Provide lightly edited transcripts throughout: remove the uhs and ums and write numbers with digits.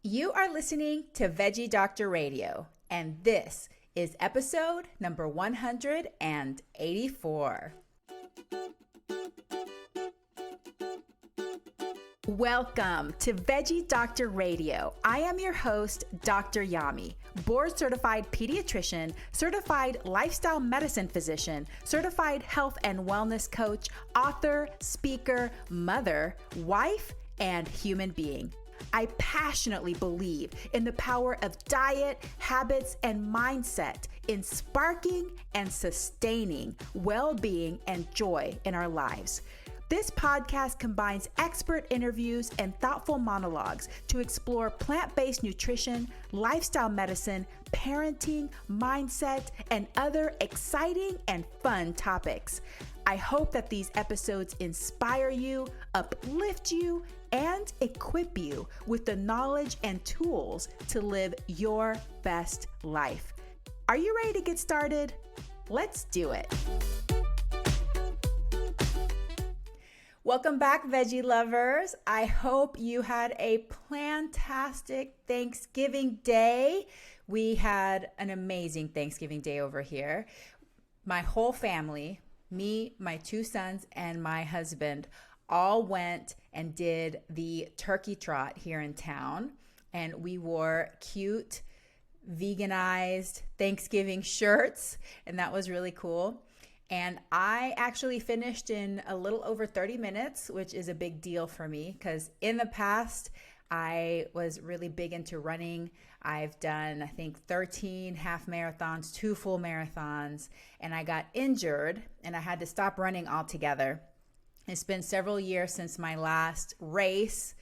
You are listening to Veggie Doctor Radio, and this is episode number 184. Welcome to Veggie Doctor Radio. I am your host, Dr. Yami, board-certified pediatrician, certified lifestyle medicine physician, certified health and wellness coach, author, speaker, mother, wife, and human being. I passionately believe in the power of diet, habits, and mindset in sparking and sustaining well-being and joy in our lives. This podcast combines expert interviews and thoughtful monologues to explore plant-based nutrition, lifestyle medicine, parenting, mindset, and other exciting and fun topics. I hope that these episodes inspire you, uplift you, and equip you with the knowledge and tools to live your best life. Are you ready to get started? Let's do it. Welcome back, veggie lovers. I hope you had a fantastic Thanksgiving day. We had an amazing Thanksgiving day over here. My whole family, me, my two sons, and my husband all went and did the turkey trot here in town. And we wore cute, veganized Thanksgiving shirts, and that was really cool. And I actually finished in a little over 30 minutes, which is a big deal for me because in the past, I was really big into running. I've done, I think, 13 half marathons, 2 full marathons, and I got injured and I had to stop running altogether. It's been several years since my last race,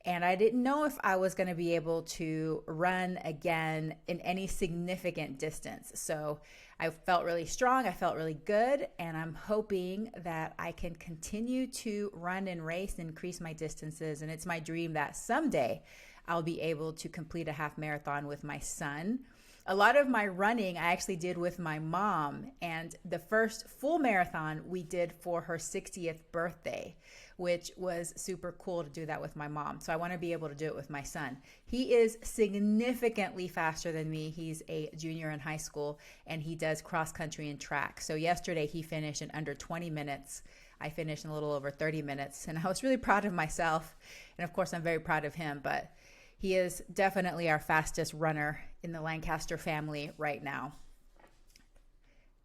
and I didn't know if I was going to be able to run again in any significant distance. So I felt really strong, I felt really good, and I'm hoping that I can continue to run and race and increase my distances. And it's my dream that someday I'll be able to complete a half marathon with my son. A lot of my running I actually did with my mom, and the first full marathon we did for her 60th birthday, which was super cool to do that with my mom. So I want to be able to do it with my son. He is significantly faster than me. He's a junior in high school, and he does cross country and track. So yesterday he finished in under 20 minutes. I finished in a little over 30 minutes, and I was really proud of myself. And of course, I'm very proud of him, but he is definitely our fastest runner in the Lancaster family right now.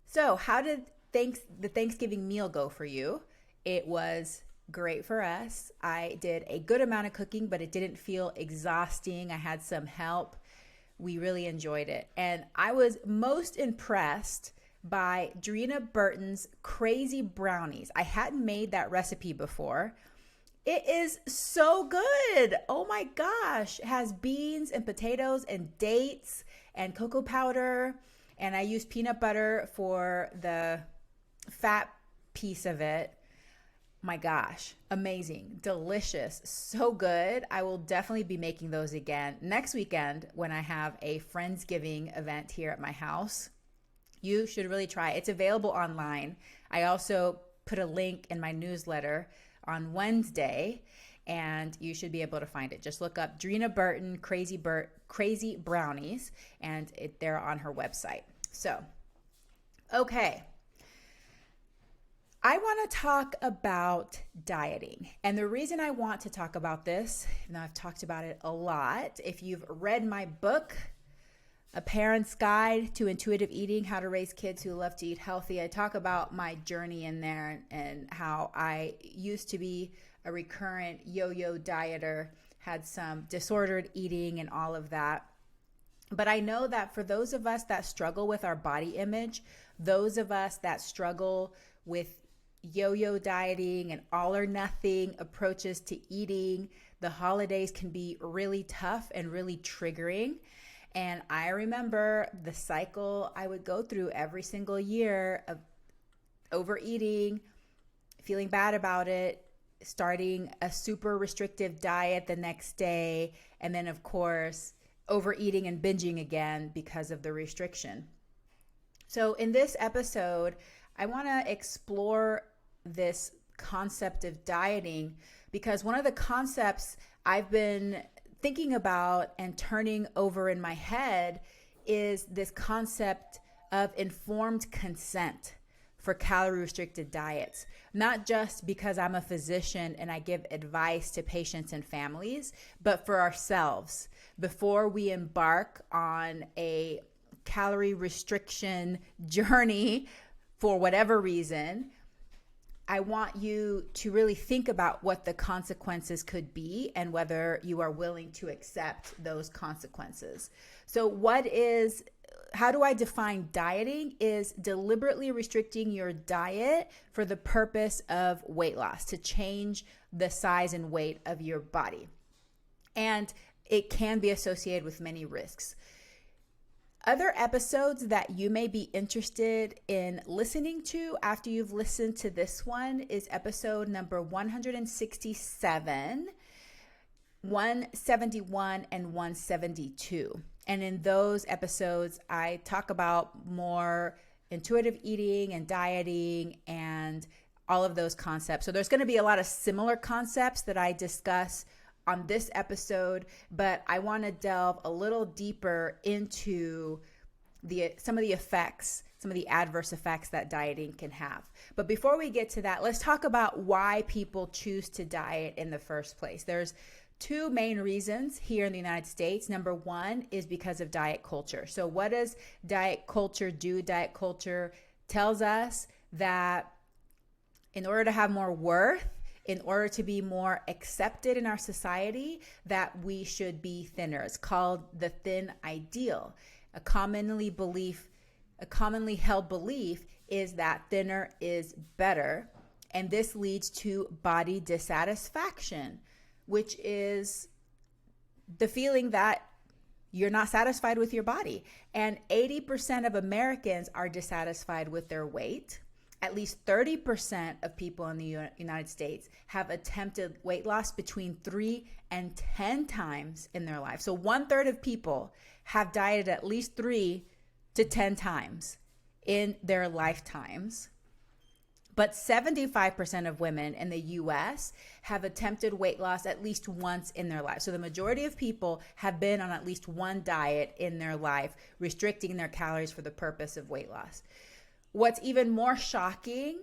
So how did the Thanksgiving meal go for you? It was great for us. I did a good amount of cooking, but it didn't feel exhausting. I had some help. We really enjoyed it. And I was most impressed by Drina Burton's crazy brownies. I hadn't made that recipe before. It is so good. Oh my gosh. It has beans and potatoes and dates and cocoa powder. And I use peanut butter for the fat piece of it. My gosh, amazing, delicious, so good. I will definitely be making those again next weekend when I have a Friendsgiving event here at my house. You should really try it. It's available online. I also put a link in my newsletter on Wednesday, and you should be able to find it. Just look up Drina Burton Crazy Brownies, and they're on her website. So, okay. I want to talk about dieting. And the reason I want to talk about this, and I've talked about it a lot, if you've read my book, A Parent's Guide to Intuitive Eating, How to Raise Kids Who Love to Eat Healthy, I talk about my journey in there and how I used to be a recurrent yo-yo dieter, had some disordered eating and all of that. But I know that for those of us that struggle with our body image, those of us that struggle with yo-yo dieting and all or nothing approaches to eating, the holidays can be really tough and really triggering. And I remember the cycle I would go through every single year of overeating, feeling bad about it, starting a super restrictive diet the next day, and then of course overeating and binging again because of the restriction. So in this episode, I want to explore this concept of dieting because one of the concepts I've been thinking about and turning over in my head is this concept of informed consent for calorie-restricted diets, not just because I'm a physician and I give advice to patients and families, but for ourselves. Before we embark on a calorie restriction journey for whatever reason, I want you to really think about what the consequences could be and whether you are willing to accept those consequences. So how do I define dieting? Is deliberately restricting your diet for the purpose of weight loss, to change the size and weight of your body. And it can be associated with many risks. Other episodes that you may be interested in listening to after you've listened to this one is episode number 167, 171, and 172. And in those episodes, I talk about more intuitive eating and dieting and all of those concepts. So there's going to be a lot of similar concepts that I discuss on this episode, but I want to delve a little deeper into some of the effects, some of the adverse effects that dieting can have. But before we get to that, let's talk about why people choose to diet in the first place. There's two main reasons here in the United States. Number one is because of diet culture. So what does diet culture do? Diet culture tells us that in order to have more worth, in order to be more accepted in our society, that we should be thinner. It's called the thin ideal. A commonly held belief is that thinner is better, and this leads to body dissatisfaction, which is the feeling that you're not satisfied with your body. And 80% of Americans are dissatisfied with their weight. At least 30% of people in the United States have attempted weight loss between 3 and 10 times in their life. So 1/3 of people have dieted at least 3 to 10 times in their lifetimes. But 75% of women in the US have attempted weight loss at least once in their life. So the majority of people have been on at least one diet in their life, restricting their calories for the purpose of weight loss. What's even more shocking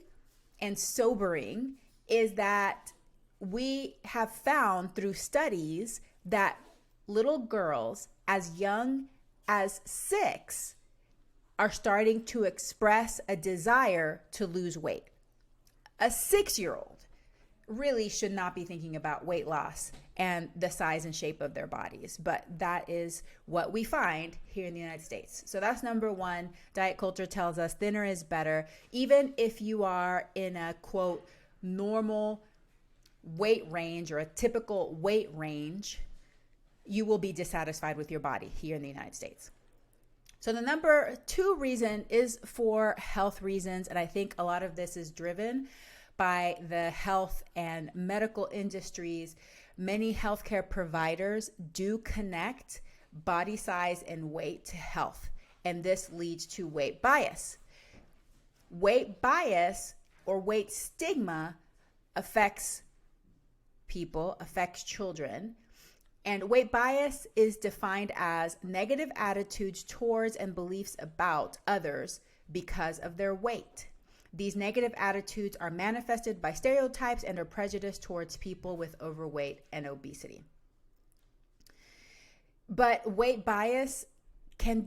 and sobering is that we have found through studies that little girls as young as 6 are starting to express a desire to lose weight. A 6-year-old really should not be thinking about weight loss and the size and shape of their bodies, but that is what we find here in the United States. So that's number one. Diet culture tells us thinner is better. Even if you are in a quote normal weight range or a typical weight range, you will be dissatisfied with your body here in the United States. So the number 2 reason is for health reasons, and I think a lot of this is driven by the health and medical industries. Many healthcare providers do connect body size and weight to health, and this leads to weight bias. Weight bias or weight stigma affects people, affects children. And weight bias is defined as negative attitudes towards and beliefs about others because of their weight. These negative attitudes are manifested by stereotypes and are prejudiced towards people with overweight and obesity. But weight bias can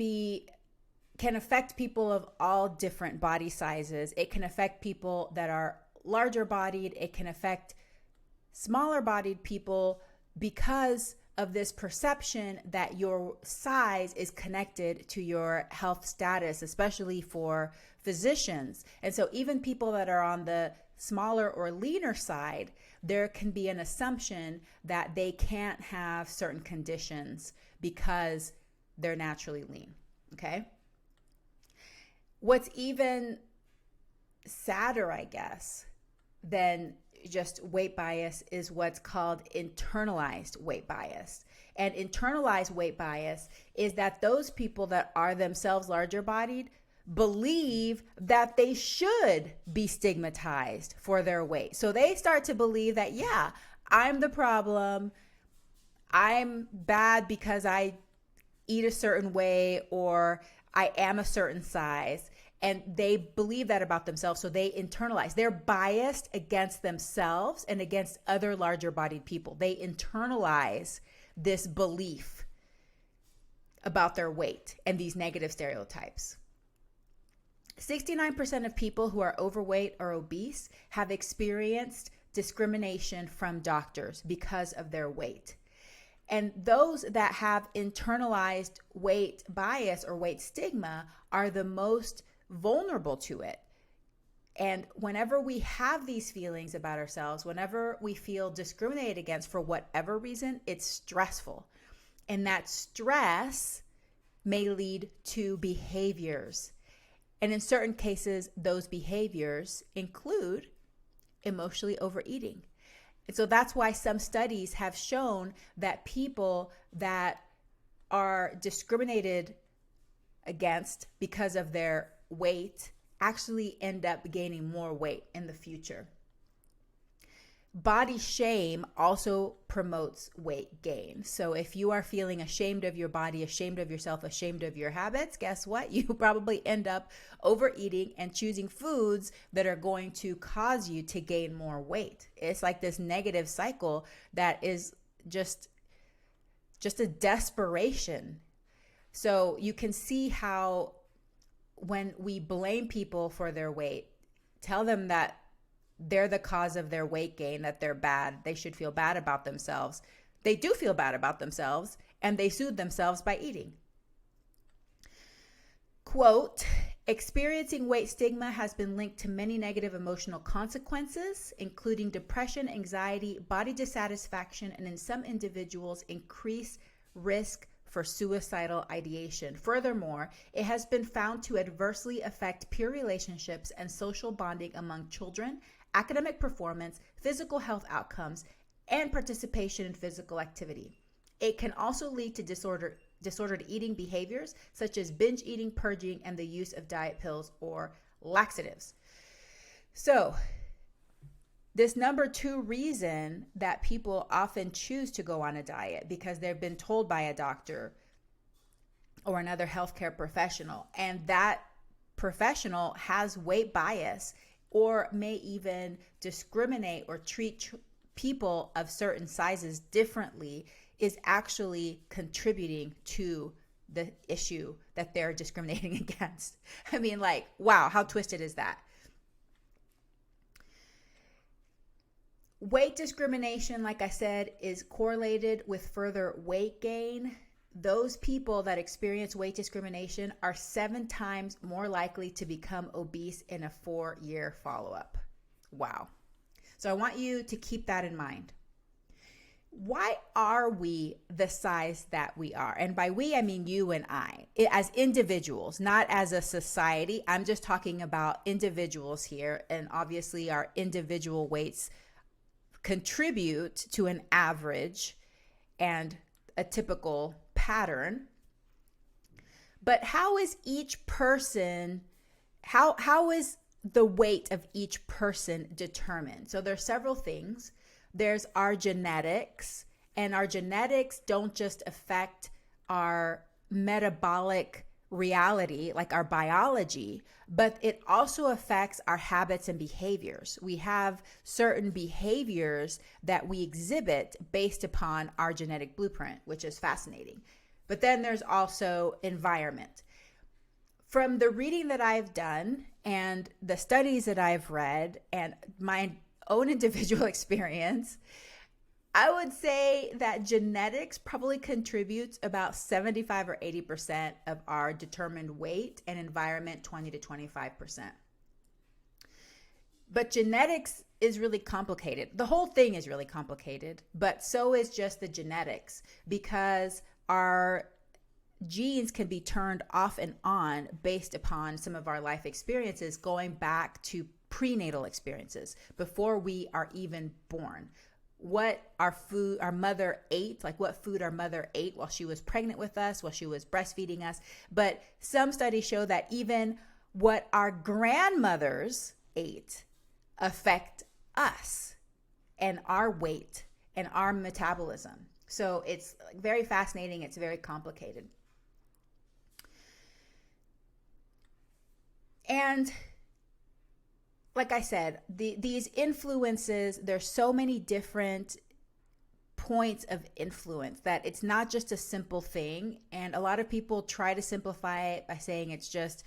affect people of all different body sizes. It can affect people that are larger bodied. It can affect smaller bodied people because of this perception that your size is connected to your health status, especially for physicians. And so even people that are on the smaller or leaner side, there can be an assumption that they can't have certain conditions because they're naturally lean, okay? What's even sadder, I guess, than just weight bias is what's called internalized weight bias. And internalized weight bias is that those people that are themselves larger bodied believe that they should be stigmatized for their weight. So they start to believe that, yeah, I'm the problem. I'm bad because I eat a certain way or I am a certain size. And they believe that about themselves, so they internalize. They're biased against themselves and against other larger bodied people. They internalize this belief about their weight and these negative stereotypes. 69% of people who are overweight or obese have experienced discrimination from doctors because of their weight. And those that have internalized weight bias or weight stigma are the most vulnerable to it. And whenever we have these feelings about ourselves, whenever we feel discriminated against for whatever reason, it's stressful. And that stress may lead to behaviors. And in certain cases, those behaviors include emotionally overeating. And so that's why some studies have shown that people that are discriminated against because of their weight actually end up gaining more weight in the future. Body shame also promotes weight gain. So if you are feeling ashamed of your body, ashamed of yourself, ashamed of your habits, guess what? You probably end up overeating and choosing foods that are going to cause you to gain more weight. It's like this negative cycle that is just a desperation. So you can see how when we blame people for their weight, tell them that they're the cause of their weight gain, that they're bad, they should feel bad about themselves. They do feel bad about themselves, and they soothe themselves by eating. Quote, experiencing weight stigma has been linked to many negative emotional consequences, including depression, anxiety, body dissatisfaction, and in some individuals, increased risk for suicidal ideation. Furthermore, it has been found to adversely affect peer relationships and social bonding among children, academic performance, physical health outcomes, and participation in physical activity. It can also lead to disordered eating behaviors such as binge eating, purging, and the use of diet pills or laxatives. So, this number 2 reason that people often choose to go on a diet because they've been told by a doctor or another healthcare professional, and that professional has weight bias or may even discriminate or treat people of certain sizes differently, is actually contributing to the issue that they're discriminating against. I mean, like, wow, how twisted is that? Weight discrimination, like I said, is correlated with further weight gain. Those people that experience weight discrimination are 7 times more likely to become obese in a 4-year follow-up. Wow. So I want you to keep that in mind. Why are we the size that we are? And by we, I mean you and I, as individuals, not as a society. I'm just talking about individuals here. And obviously our individual weights contribute to an average and a typical pattern. But how is each person, how is the weight of each person determined? So there's several things. There's our genetics, and our genetics don't just affect our metabolic reality, like our biology, but it also affects our habits and behaviors. We have certain behaviors that we exhibit based upon our genetic blueprint, which is fascinating. But then there's also environment. From the reading that I've done and the studies that I've read and my own individual experience, I would say that genetics probably contributes about 75 or 80% of our determined weight, and environment 20 to 25%. But genetics is really complicated. The whole thing is really complicated, but so is just the genetics, because our genes can be turned off and on based upon some of our life experiences going back to prenatal experiences before we are even born. What our mother ate, like what food our mother ate while she was pregnant with us, while she was breastfeeding us. But some studies show that even what our grandmothers ate affect us and our weight and our metabolism. So it's very fascinating. It's very complicated. And like I said, these influences, there's so many different points of influence that it's not just a simple thing. And a lot of people try to simplify it by saying it's just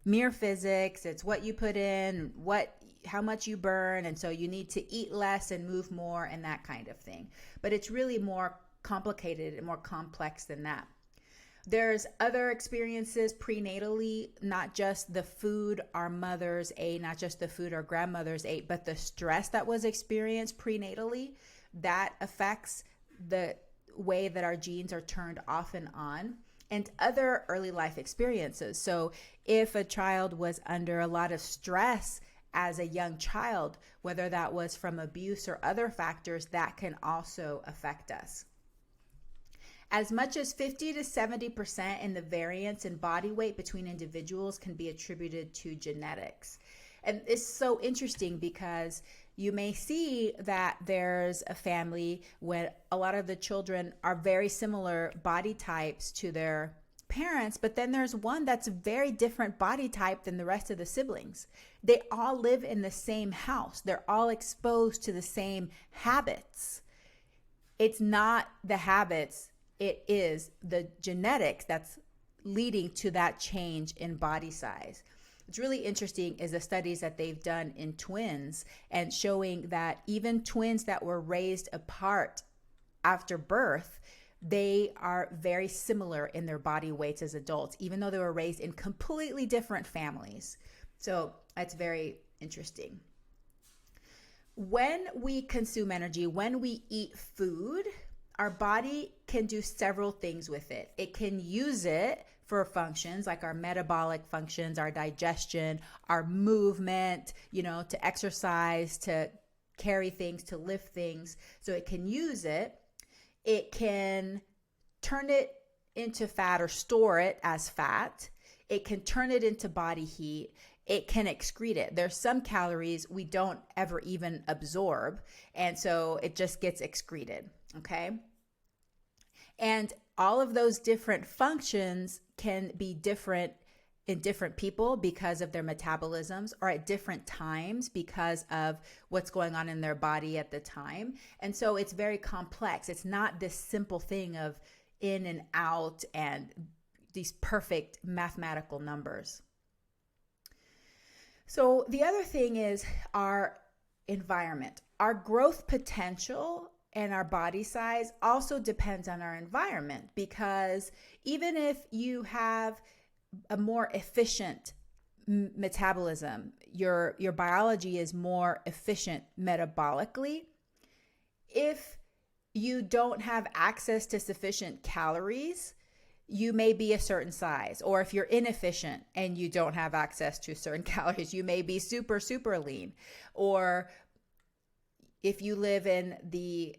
mere physics. It's what you put in, how much you burn. And so you need to eat less and move more and that kind of thing. But it's really more complicated and more complex than that. There's other experiences prenatally, not just the food our mothers ate, not just the food our grandmothers ate, but the stress that was experienced prenatally that affects the way that our genes are turned off and on, and other early life experiences. So if a child was under a lot of stress as a young child, whether that was from abuse or other factors, that can also affect us. As much as 50 to 70% in the variance in body weight between individuals can be attributed to genetics. And it's so interesting because you may see that there's a family where a lot of the children are very similar body types to their parents, but then there's one that's a very different body type than the rest of the siblings. They all live in the same house. They're all exposed to the same habits. It's not the habits, it is the genetics that's leading to that change in body size. What's really interesting is the studies that they've done in twins and showing that even twins that were raised apart after birth, they are very similar in their body weights as adults, even though they were raised in completely different families. So that's very interesting. When we consume energy, when we eat food, our body can do several things with it. It can use it for functions like our metabolic functions, our digestion, our movement, to exercise, to carry things, to lift things. So it can use it. It can turn it into fat or store it as fat. It can turn it into body heat. It can excrete it. There's some calories we don't ever even absorb, and so it just gets excreted, okay? And all of those different functions can be different in different people because of their metabolisms, or at different times because of what's going on in their body at the time. And so it's very complex. It's not this simple thing of in and out and these perfect mathematical numbers. So the other thing is our environment. Our growth potential and our body size also depends on our environment, because even if you have a more efficient metabolism, your biology is more efficient metabolically, if you don't have access to sufficient calories, you may be a certain size. Or if you're inefficient and you don't have access to certain calories, you may be super, super lean. Or if you live in the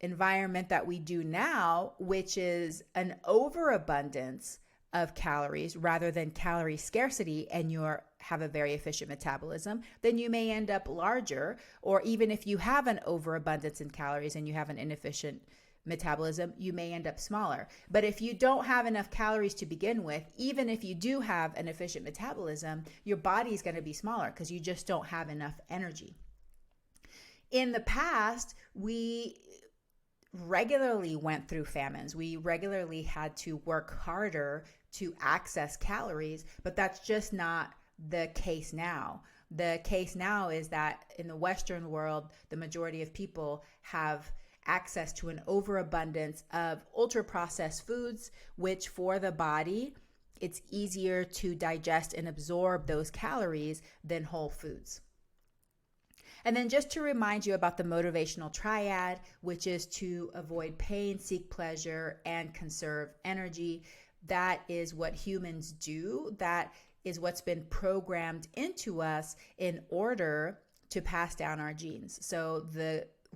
environment that we do now, which is an overabundance of calories rather than calorie scarcity, and you have a very efficient metabolism, then you may end up larger. Or even if you have an overabundance in calories and you have an inefficient metabolism, you may end up smaller. But if you don't have enough calories to begin with, even if you do have an efficient metabolism, your body is going to be smaller because you just don't have enough energy. In the past, we regularly went through famines. We regularly had to work harder to access calories, but that's just not the case now. The case now is that in the Western world, the majority of people have access to an overabundance of ultra-processed foods, which for the body, it's easier to digest and absorb those calories than whole foods. And then just to remind you about the motivational triad, which is to avoid pain, seek pleasure, and conserve energy. That is what humans do. That is what's been programmed into us in order to pass down our genes. So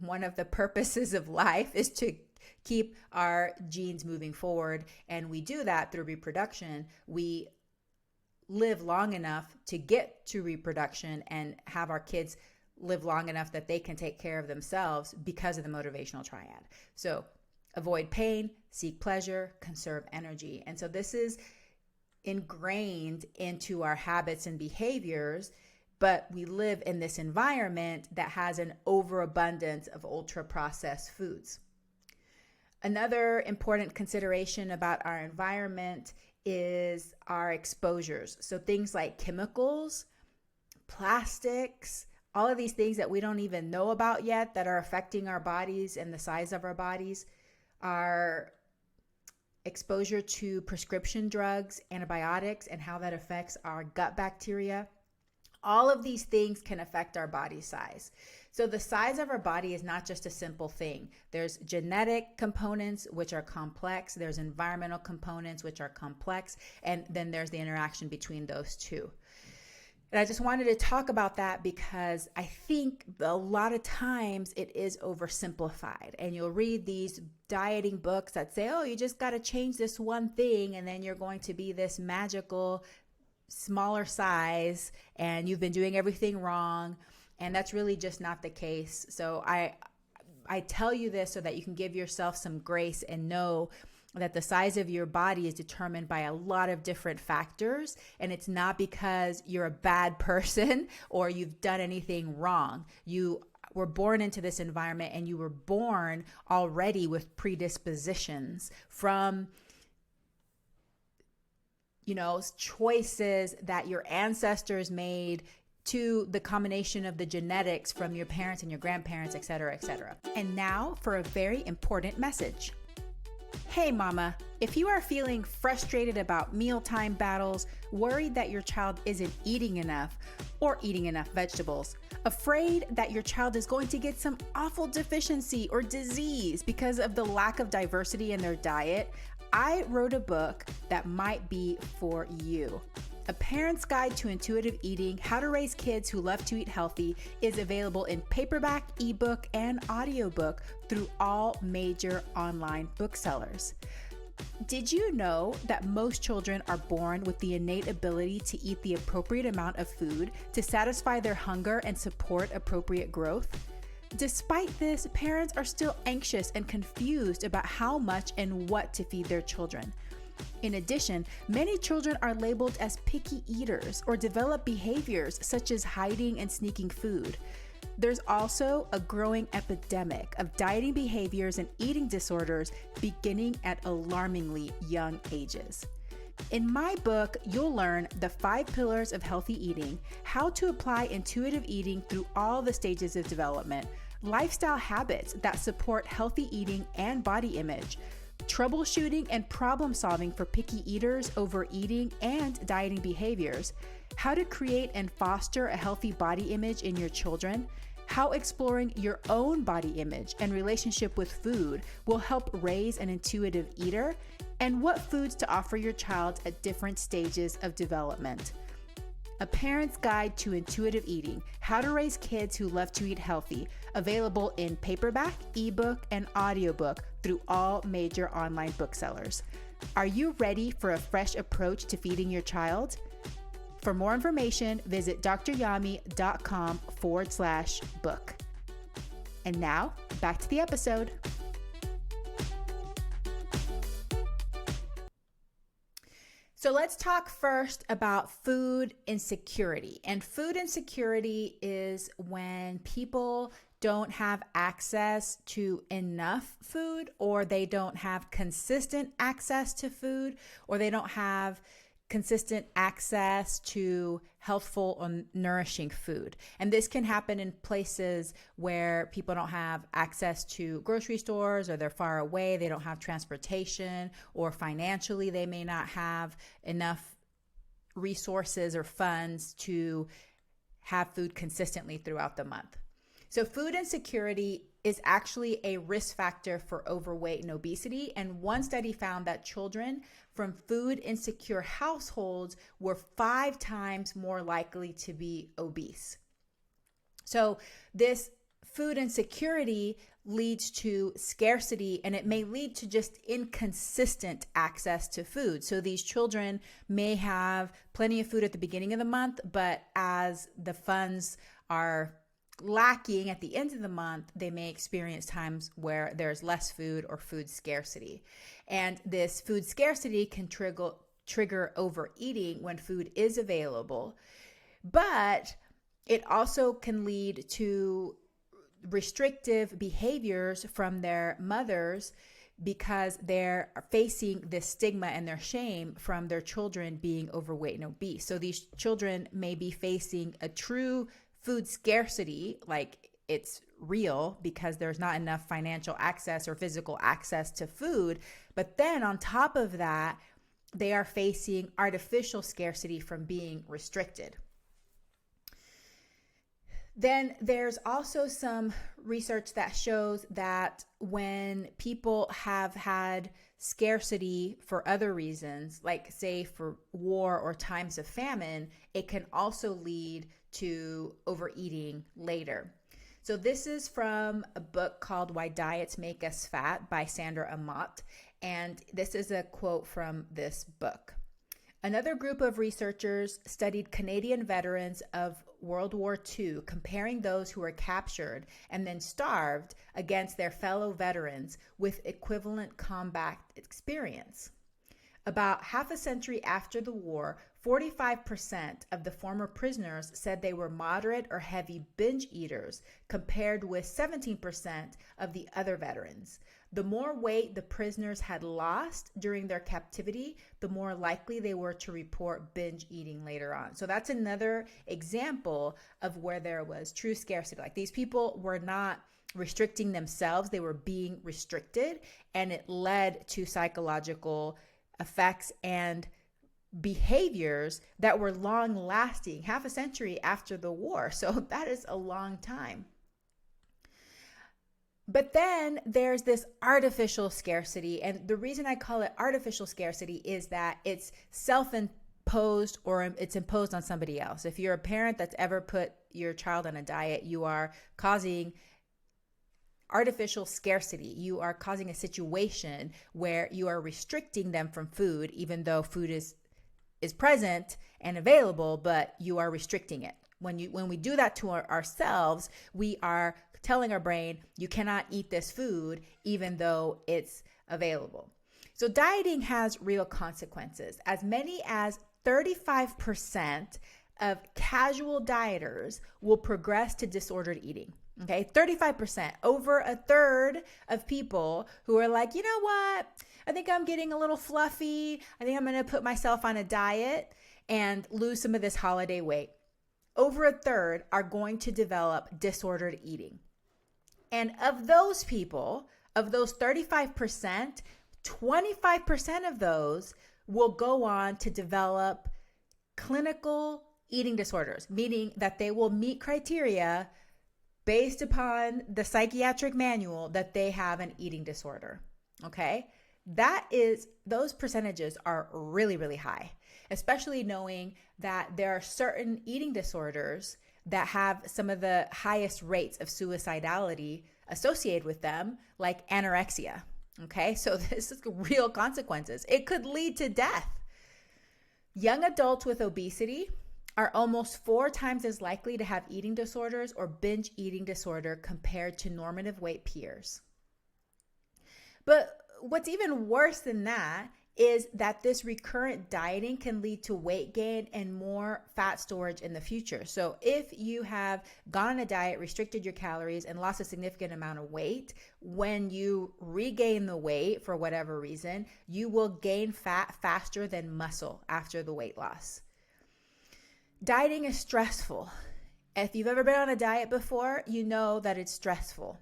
one of the purposes of life is to keep our genes moving forward, and we do that through reproduction. We live long enough to get to reproduction and have our kids live long enough that they can take care of themselves because of the motivational triad. So Avoid pain, seek pleasure, conserve energy. And so this is ingrained into our habits and behaviors, but we live in this environment that has an overabundance of ultra-processed foods. Another important consideration about our environment is our exposures. So things like chemicals, plastics, all of these things that we don't even know about yet that are affecting our bodies and the size of our bodies, our exposure to prescription drugs, antibiotics, and how that affects our gut bacteria. All of these things can affect our body size. So the size of our body is not just a simple thing. There's genetic components, which are complex. There's environmental components, which are complex. And then there's the interaction between those two. And I just wanted to talk about that because I think a lot of times it is oversimplified. And you'll read these dieting books that say, oh, you just got to change this one thing and then you're going to be this magical smaller size and you've been doing everything wrong. And that's really just not the case. So I tell you this so that you can give yourself some grace and know that the size of your body is determined by a lot of different factors. And it's not because you're a bad person or you've done anything wrong. You were born into this environment and you were born already with predispositions from choices that your ancestors made to the combination of the genetics from your parents and your grandparents, et cetera, et cetera. And now for a very important message. Hey mama, if you are feeling frustrated about mealtime battles, worried that your child isn't eating enough or eating enough vegetables, afraid that your child is going to get some awful deficiency or disease because of the lack of diversity in their diet, I wrote a book that might be for you. A Parent's Guide to Intuitive Eating, How to Raise Kids Who Love to Eat Healthy is available in paperback, ebook, and audiobook through all major online booksellers. Did you know that most children are born with the innate ability to eat the appropriate amount of food to satisfy their hunger and support appropriate growth? Despite this, parents are still anxious and confused about how much and what to feed their children. In addition, many children are labeled as picky eaters or develop behaviors such as hiding and sneaking food. There's also a growing epidemic of dieting behaviors and eating disorders beginning at alarmingly young ages. In my book, you'll learn the 5 pillars of healthy eating, how to apply intuitive eating through all the stages of development, lifestyle habits that support healthy eating and body image, troubleshooting and problem solving for picky eaters, overeating, and dieting behaviors, how to create and foster a healthy body image in your children, how exploring your own body image and relationship with food will help raise an intuitive eater, and what foods to offer your child at different stages of development. A Parent's Guide to Intuitive Eating, How to Raise Kids Who Love to Eat Healthy, available in paperback, ebook, and audiobook through all major online booksellers. Are you ready for a fresh approach to feeding your child? For more information, visit dryami.com/book. And now, back to the episode. So let's talk first about food insecurity. And food insecurity is when people don't have access to enough food, or they don't have consistent access to food, or they don't have consistent access to healthful or nourishing food. And this can happen in places where people don't have access to grocery stores, or they're far away, they don't have transportation, or financially they may not have enough resources or funds to have food consistently throughout the month. So food insecurity is actually a risk factor for overweight and obesity. And one study found that children from food insecure households were 5 times more likely to be obese. So this food insecurity leads to scarcity, and it may lead to just inconsistent access to food. So these children may have plenty of food at the beginning of the month, but as the funds are lacking at the end of the month, they may experience times where there's less food or food scarcity. And this food scarcity can trigger overeating when food is available, but it also can lead to restrictive behaviors from their mothers because they're facing this stigma and their shame from their children being overweight and obese. So these children may be facing a true food scarcity, like it's real because there's not enough financial access or physical access to food. But then on top of that, they are facing artificial scarcity from being restricted. Then there's also some research that shows that when people have had scarcity for other reasons, like say for war or times of famine, it can also lead to overeating later. So this is from a book called Why Diets Make Us Fat by Sandra Aamodt, and this is a quote from this book. Another group of researchers studied Canadian veterans of World War II, comparing those who were captured and then starved against their fellow veterans with equivalent combat experience. About half a century after the war, 45% of the former prisoners said they were moderate or heavy binge eaters, compared with 17% of the other veterans. The more weight the prisoners had lost during their captivity, the more likely they were to report binge eating later on. So that's another example of where there was true scarcity. Like these people were not restricting themselves, they were being restricted, and it led to psychological effects and behaviors that were long lasting, half a century after the war. So that is a long time. But then there's this artificial scarcity. And the reason I call it artificial scarcity is that it's self-imposed or it's imposed on somebody else. If you're a parent that's ever put your child on a diet, you are causing artificial scarcity. You are causing a situation where you are restricting them from food, even though food is present and available, but you are restricting it. When we do that to ourselves, we are telling our brain, you cannot eat this food, even though it's available. So dieting has real consequences. As many as 35% of casual dieters will progress to disordered eating. Okay, 35%, over a third of people who are like, you know what? I think I'm getting a little fluffy. I think I'm going to put myself on a diet and lose some of this holiday weight. Over a third are going to develop disordered eating. And of those people, of those 35%, 25% of those will go on to develop clinical eating disorders, meaning that they will meet criteria based upon the psychiatric manual that they have an eating disorder. Okay? Those percentages are really, really high, especially knowing that there are certain eating disorders that have some of the highest rates of suicidality associated with them, like anorexia. Okay, so this is real consequences. It could lead to death. Young adults with obesity are almost 4 times as likely to have eating disorders or binge eating disorder compared to normative weight peers. But what's even worse than that is that this recurrent dieting can lead to weight gain and more fat storage in the future. So if you have gone on a diet, restricted your calories, and lost a significant amount of weight, when you regain the weight for whatever reason, you will gain fat faster than muscle after the weight loss. Dieting is stressful. If you've ever been on a diet before, you know that it's stressful.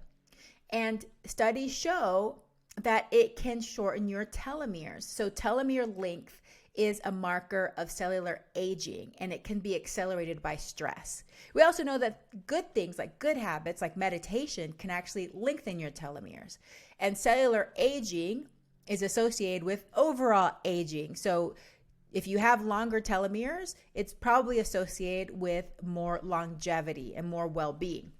And studies show that it can shorten your telomeres. So telomere length is a marker of cellular aging, and it can be accelerated by stress. We also know that good things like good habits like meditation can actually lengthen your telomeres. And cellular aging is associated with overall aging. So if you have longer telomeres, it's probably associated with more longevity and more well-being.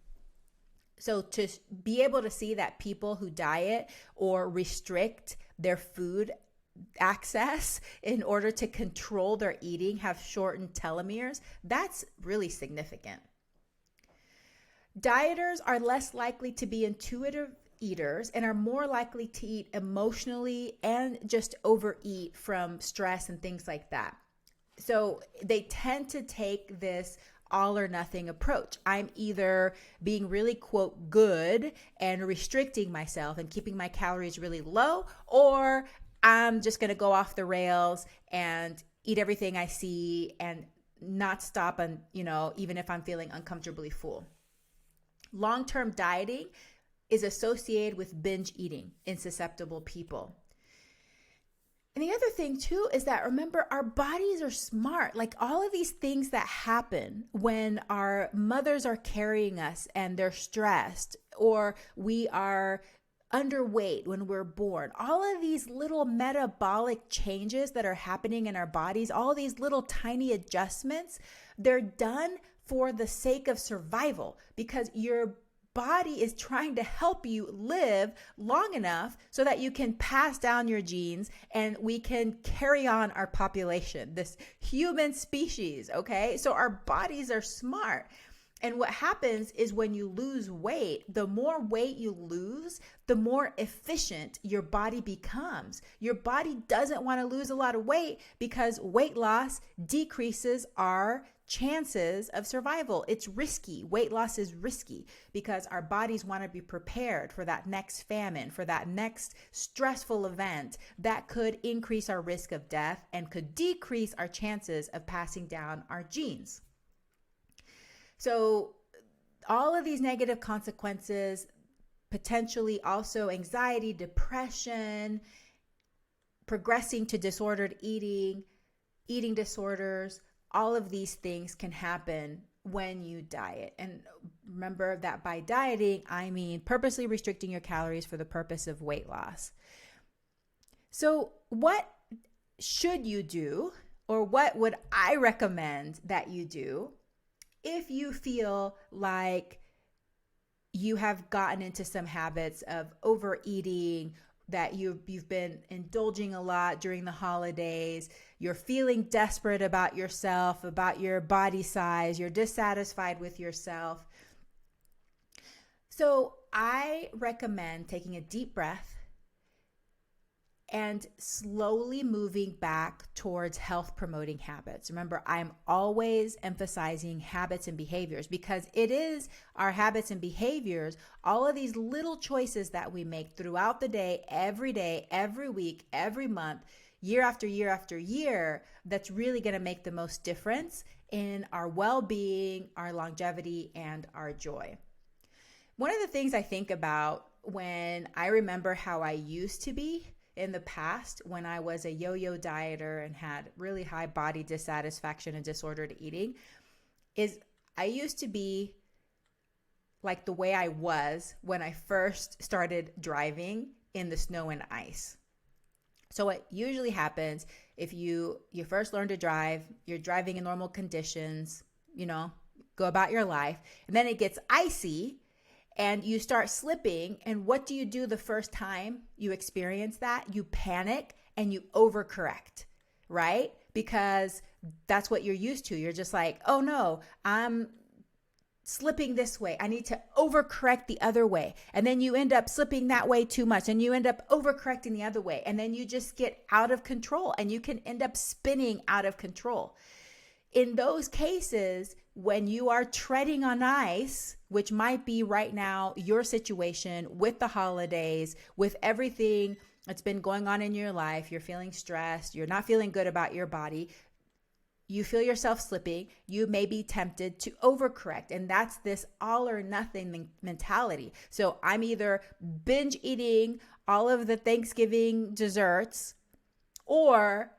So to be able to see that people who diet or restrict their food access in order to control their eating have shortened telomeres, that's really significant. Dieters are less likely to be intuitive eaters and are more likely to eat emotionally and just overeat from stress and things like that. So they tend to take this all or nothing approach. I'm either being really, quote, good and restricting myself and keeping my calories really low, or I'm just going to go off the rails and eat everything I see and not stop on, even if I'm feeling uncomfortably full. Long-term dieting is associated with binge eating in susceptible people. And the other thing too is that, remember, our bodies are smart. Like all of these things that happen when our mothers are carrying us and they're stressed, or we are underweight when we're born, all of these little metabolic changes that are happening in our bodies, all these little tiny adjustments, they're done for the sake of survival, because your body is trying to help you live long enough so that you can pass down your genes and we can carry on our population, this human species, okay? So our bodies are smart. And what happens is when you lose weight, the more weight you lose, the more efficient your body becomes. Your body doesn't want to lose a lot of weight because weight loss decreases our chances of survival. It's risky. Weight loss is risky because our bodies want to be prepared for that next famine, for that next stressful event that could increase our risk of death and could decrease our chances of passing down our genes. So all of these negative consequences, potentially also anxiety, depression, progressing to disordered eating, eating disorders, all of these things can happen when you diet. And remember that by dieting, I mean purposely restricting your calories for the purpose of weight loss. So what should you do, or what would I recommend that you do if you feel like you have gotten into some habits of overeating, that you've been indulging a lot during the holidays, you're feeling desperate about yourself, about your body size, you're dissatisfied with yourself? So I recommend taking a deep breath and slowly moving back towards health promoting habits. Remember, I'm always emphasizing habits and behaviors, because it is our habits and behaviors, all of these little choices that we make throughout the day, every week, every month, year after year after year, that's really going to make the most difference in our well-being, our longevity, and our joy. One of the things I think about when I remember how I used to be in the past, when I was a yo-yo dieter and had really high body dissatisfaction and disordered eating, is I used to be like the way I was when I first started driving in the snow and ice. So what usually happens if you first learn to drive, you're driving in normal conditions, go about your life, and then it gets icy and you start slipping. And what do you do the first time you experience that? You panic and you overcorrect, right? Because that's what you're used to. You're just like, oh no, I'm slipping this way. I need to overcorrect the other way. And then you end up slipping that way too much and you end up overcorrecting the other way. And then you just get out of control and you can end up spinning out of control. In those cases, when you are treading on ice, which might be right now your situation with the holidays, with everything that's been going on in your life, you're feeling stressed, you're not feeling good about your body, you feel yourself slipping, you may be tempted to overcorrect. And that's this all or nothing mentality. So I'm either binge eating all of the Thanksgiving desserts, or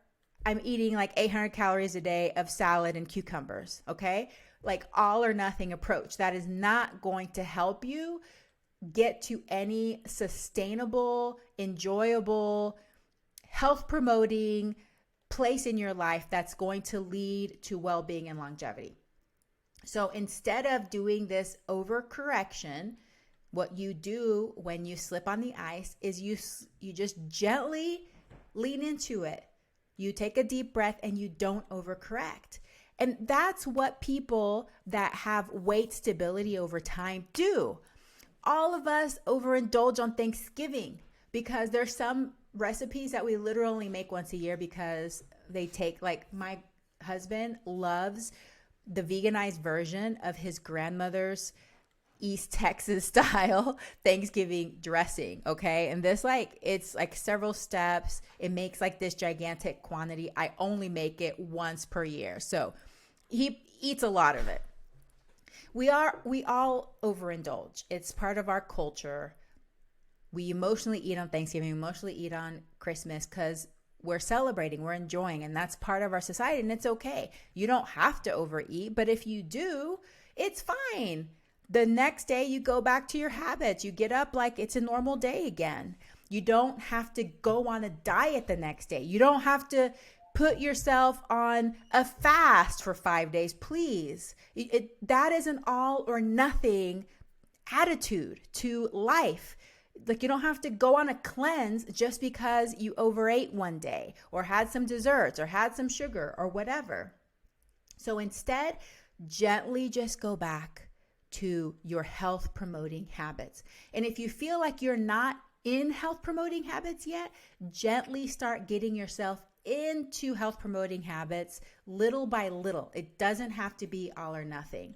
I'm eating like 800 calories a day of salad and cucumbers, okay? Like all or nothing approach. That is not going to help you get to any sustainable, enjoyable, health promoting place in your life that's going to lead to well-being and longevity. So instead of doing this overcorrection, what you do when you slip on the ice is you just gently lean into it. You take a deep breath and you don't overcorrect. And that's what people that have weight stability over time do. All of us overindulge on Thanksgiving because there's some recipes that we literally make once a year because they take, like, my husband loves the veganized version of his grandmother's East Texas style Thanksgiving dressing. Okay. And this, like, it's like several steps. It makes like this gigantic quantity. I only make it once per year. So he eats a lot of it. We all overindulge. It's part of our culture. We emotionally eat on Thanksgiving, we emotionally eat on Christmas because we're celebrating, we're enjoying, and that's part of our society, and it's okay. You don't have to overeat, but if you do, it's fine. The next day you go back to your habits. You get up like it's a normal day again. You don't have to go on a diet the next day. You don't have to put yourself on a fast for 5 days, please. That is an all or nothing attitude to life. Like, you don't have to go on a cleanse just because you overate one day or had some desserts or had some sugar or whatever. So instead, gently just go back to your health promoting habits. And if you feel like you're not in health promoting habits yet, gently start getting yourself into health promoting habits little by little. It doesn't have to be all or nothing.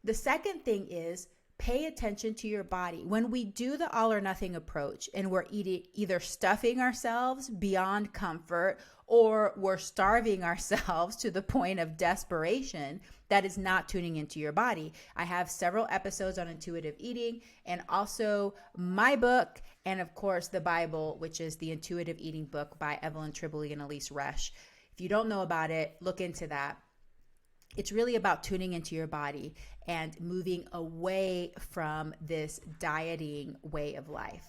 The second thing is pay attention to your body. When we do the all or nothing approach and we're either stuffing ourselves beyond comfort or we're starving ourselves to the point of desperation, that is not tuning into your body. I have several episodes on intuitive eating and also my book, and of course the Bible, which is the Intuitive Eating book by Evelyn, Tribole, and Elyse Resch. If you don't know about it, look into that. It's really about tuning into your body and moving away from this dieting way of life.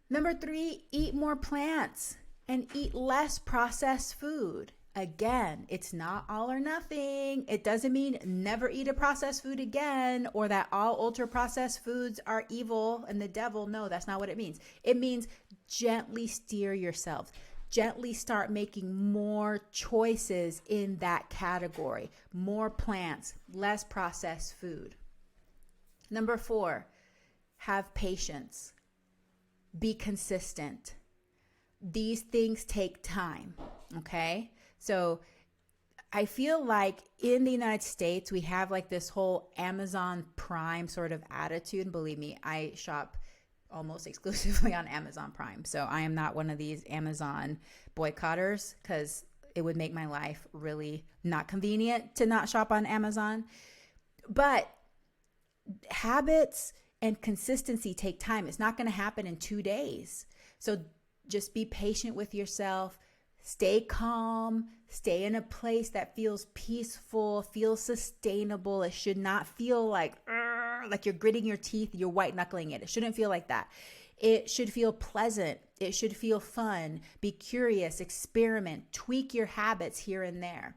Number 3, eat more plants and eat less processed food. Again, it's not all or nothing. It doesn't mean never eat a processed food again or that all ultra processed foods are evil and the devil. No, that's not what it means. It means gently steer yourself. Gently start making more choices in that category. More plants, less processed food. Number 4, have patience. Be consistent. These things take time, okay? So I feel like in the United States, we have like this whole Amazon Prime sort of attitude. And believe me, I shop almost exclusively on Amazon Prime. So I am not one of these Amazon boycotters because it would make my life really not convenient to not shop on Amazon. But habits and consistency take time. It's not going to happen in 2 days. So just be patient with yourself. Stay calm. Stay in a place that feels peaceful, feels sustainable. It should not feel like you're gritting your teeth, you're white knuckling it. It shouldn't feel like that. It should feel pleasant. It should feel fun. Be curious, experiment, tweak your habits here and there.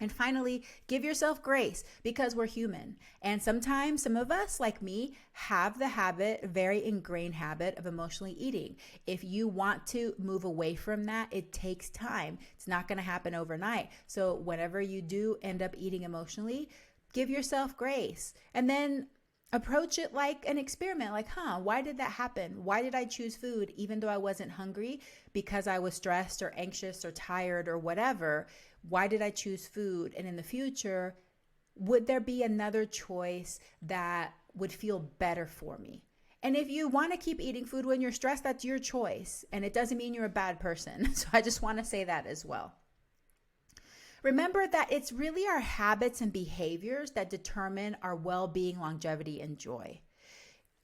And finally, give yourself grace because we're human. And sometimes some of us, like me, have the habit, very ingrained habit of emotionally eating. If you want to move away from that, it takes time. It's not going to happen overnight. So whenever you do end up eating emotionally, give yourself grace. And then approach it like an experiment, like, why did that happen? Why did I choose food even though I wasn't hungry? Because I was stressed or anxious or tired or whatever. Why did I choose food? And in the future, would there be another choice that would feel better for me? And if you want to keep eating food when you're stressed, that's your choice. And it doesn't mean you're a bad person. So I just want to say that as well. Remember that it's really our habits and behaviors that determine our well-being, longevity, and joy.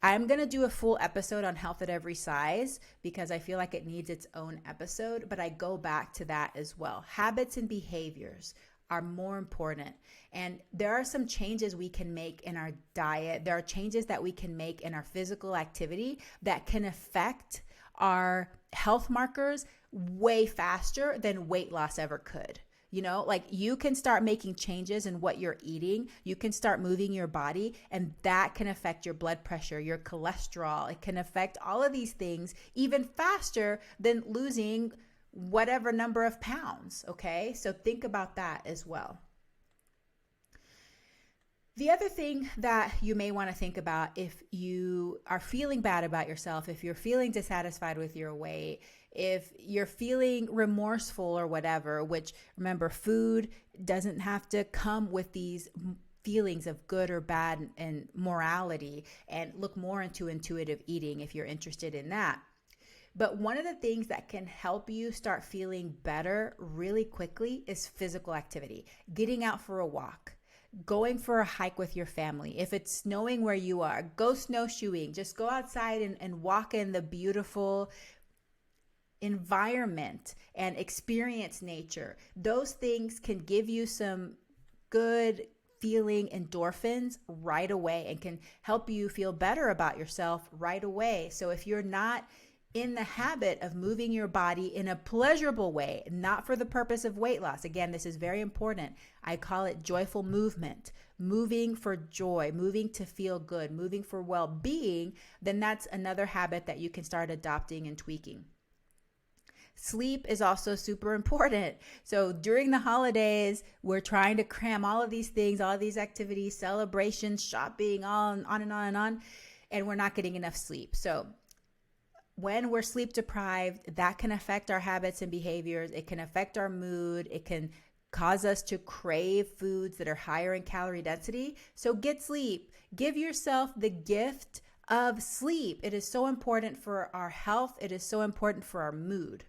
I'm going to do a full episode on health at every size because I feel like it needs its own episode, but I go back to that as well. Habits and behaviors are more important. And there are some changes we can make in our diet. There are changes that we can make in our physical activity that can affect our health markers way faster than weight loss ever could. You know, like you can start making changes in what you're eating. You can start moving your body, and that can affect your blood pressure, your cholesterol. It can affect all of these things even faster than losing whatever number of pounds. Okay. So think about that as well. The other thing that you may want to think about if you are feeling bad about yourself, if you're feeling dissatisfied with your weight, if you're feeling remorseful or whatever, which remember, food doesn't have to come with these feelings of good or bad and morality, and look more into intuitive eating if you're interested in that. But one of the things that can help you start feeling better really quickly is physical activity, getting out for a walk, going for a hike with your family. If it's snowing where you are, go snowshoeing. Just go outside and walk in the beautiful environment and experience nature. Those things can give you some good feeling endorphins right away and can help you feel better about yourself right away. So if you're not in the habit of moving your body in a pleasurable way, not for the purpose of weight loss. Again, this is very important. I call it joyful movement, moving for joy, moving to feel good, moving for well-being, then that's another habit that you can start adopting and tweaking. Sleep is also super important. So during the holidays, we're trying to cram all of these things, all of these activities, celebrations, shopping, on and on and on, and we're not getting enough sleep. So when we're sleep deprived, that can affect our habits and behaviors. It can affect our mood. It can cause us to crave foods that are higher in calorie density. So get sleep. Give yourself the gift of sleep. It is so important for our health. It is so important for our mood.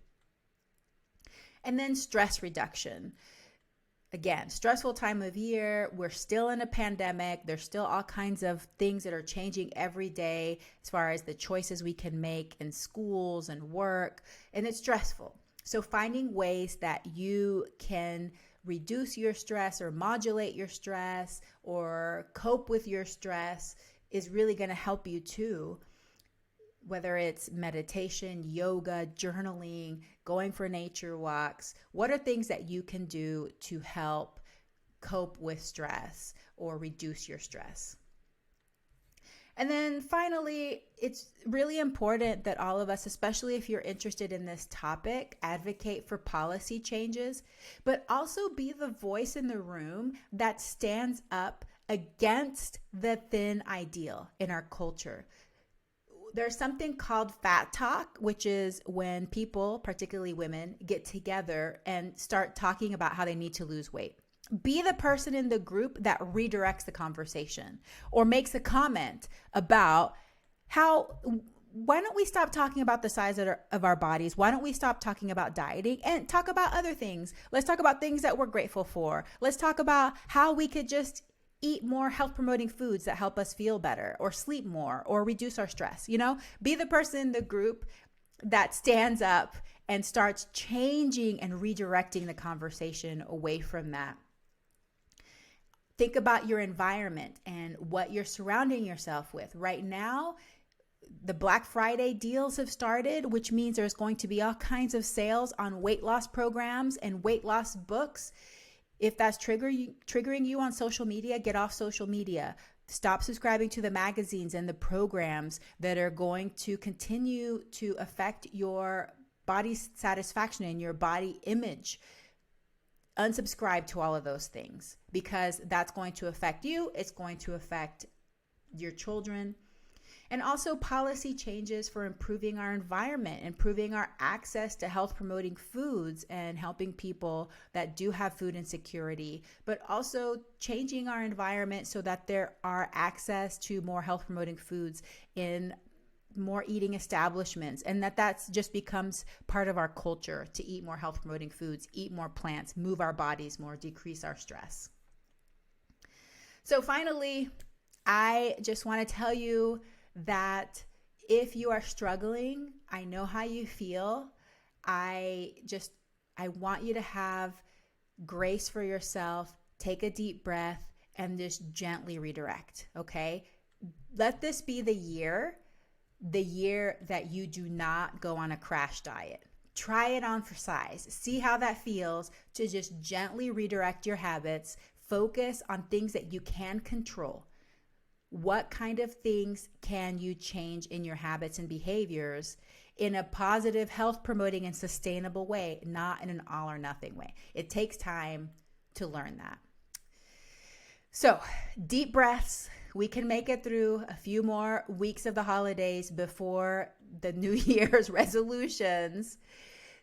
And then stress reduction. Again, stressful time of year. We're still in a pandemic. There's still all kinds of things that are changing every day as far as the choices we can make in schools and work, and it's stressful. So finding ways that you can reduce your stress or modulate your stress or cope with your stress is really going to help you too. Whether it's meditation, yoga, journaling, going for nature walks, what are things that you can do to help cope with stress or reduce your stress? And then finally, it's really important that all of us, especially if you're interested in this topic, advocate for policy changes, but also be the voice in the room that stands up against the thin ideal in our culture. There's something called fat talk, which is when people, particularly women, get together and start talking about how they need to lose weight. Be the person in the group that redirects the conversation or makes a comment about why don't we stop talking about the size of our bodies? Why don't we stop talking about dieting and talk about other things? Let's talk about things that we're grateful for. Let's talk about how we could just eat more health promoting foods that help us feel better or sleep more or reduce our stress. Be the person in the group that stands up and starts changing and redirecting the conversation away from that. Think about your environment and what you're surrounding yourself with. Right now, the Black Friday deals have started, which means there's going to be all kinds of sales on weight loss programs and weight loss books. If that's triggering you on social media, get off social media. Stop subscribing to the magazines and the programs that are going to continue to affect your body satisfaction and your body image. Unsubscribe to all of those things because that's going to affect you. It's going to affect your children. And also policy changes for improving our environment, improving our access to health promoting foods and helping people that do have food insecurity, but also changing our environment so that there are access to more health promoting foods in more eating establishments, and that just becomes part of our culture to eat more health promoting foods, eat more plants, move our bodies more, decrease our stress. So finally, I just want to tell you that if you are struggling, I know how you feel. I want you to have grace for yourself, take a deep breath, and just gently redirect, okay? Let this be the year that you do not go on a crash diet. Try it on for size. See how that feels to just gently redirect your habits. Focus on things that you can control. What kind of things can you change in your habits and behaviors in a positive, health promoting and sustainable way, not in an all or nothing way? It takes time to learn that. So deep breaths. We can make it through a few more weeks of the holidays before the New Year's resolutions.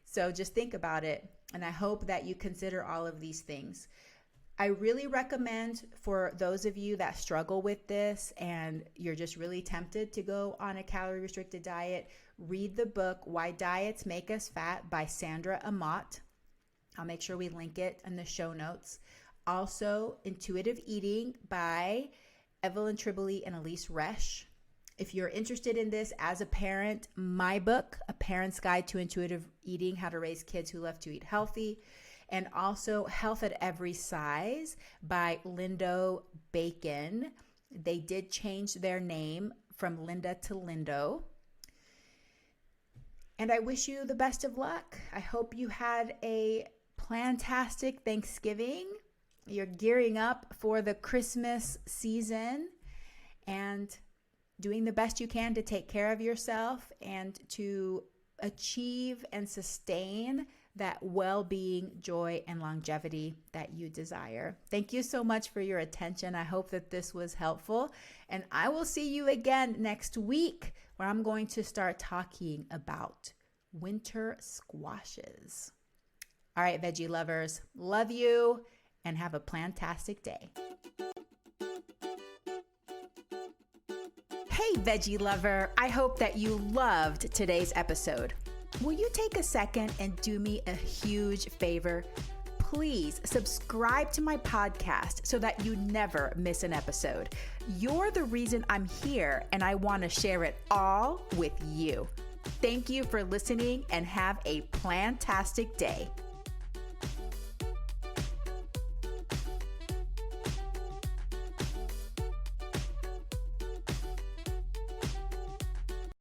So just think about it. And I hope that you consider all of these things. I really recommend for those of you that struggle with this and you're just really tempted to go on a calorie-restricted diet, read the book, Why Diets Make Us Fat by Sandra Aamodt. I'll make sure we link it in the show notes. Also, Intuitive Eating by Evelyn, Tribole, and Elyse Resch. If you're interested in this as a parent, my book, A Parent's Guide to Intuitive Eating, How to Raise Kids Who Love to Eat Healthy. And also Health at Every Size by Lindo Bacon. They did change their name from Linda to Lindo. And I wish you the best of luck. I hope you had a plantastic Thanksgiving. You're gearing up for the Christmas season and doing the best you can to take care of yourself and to achieve and sustain that well-being, joy, and longevity that you desire. Thank you so much for your attention. I hope that this was helpful. And I will see you again next week where I'm going to start talking about winter squashes. All right, veggie lovers, love you and have a plantastic day. Hey, veggie lover, I hope that you loved today's episode. Will you take a second and do me a huge favor? Please subscribe to my podcast so that you never miss an episode. You're the reason I'm here, and I want to share it all with you. Thank you for listening and have a plantastic day.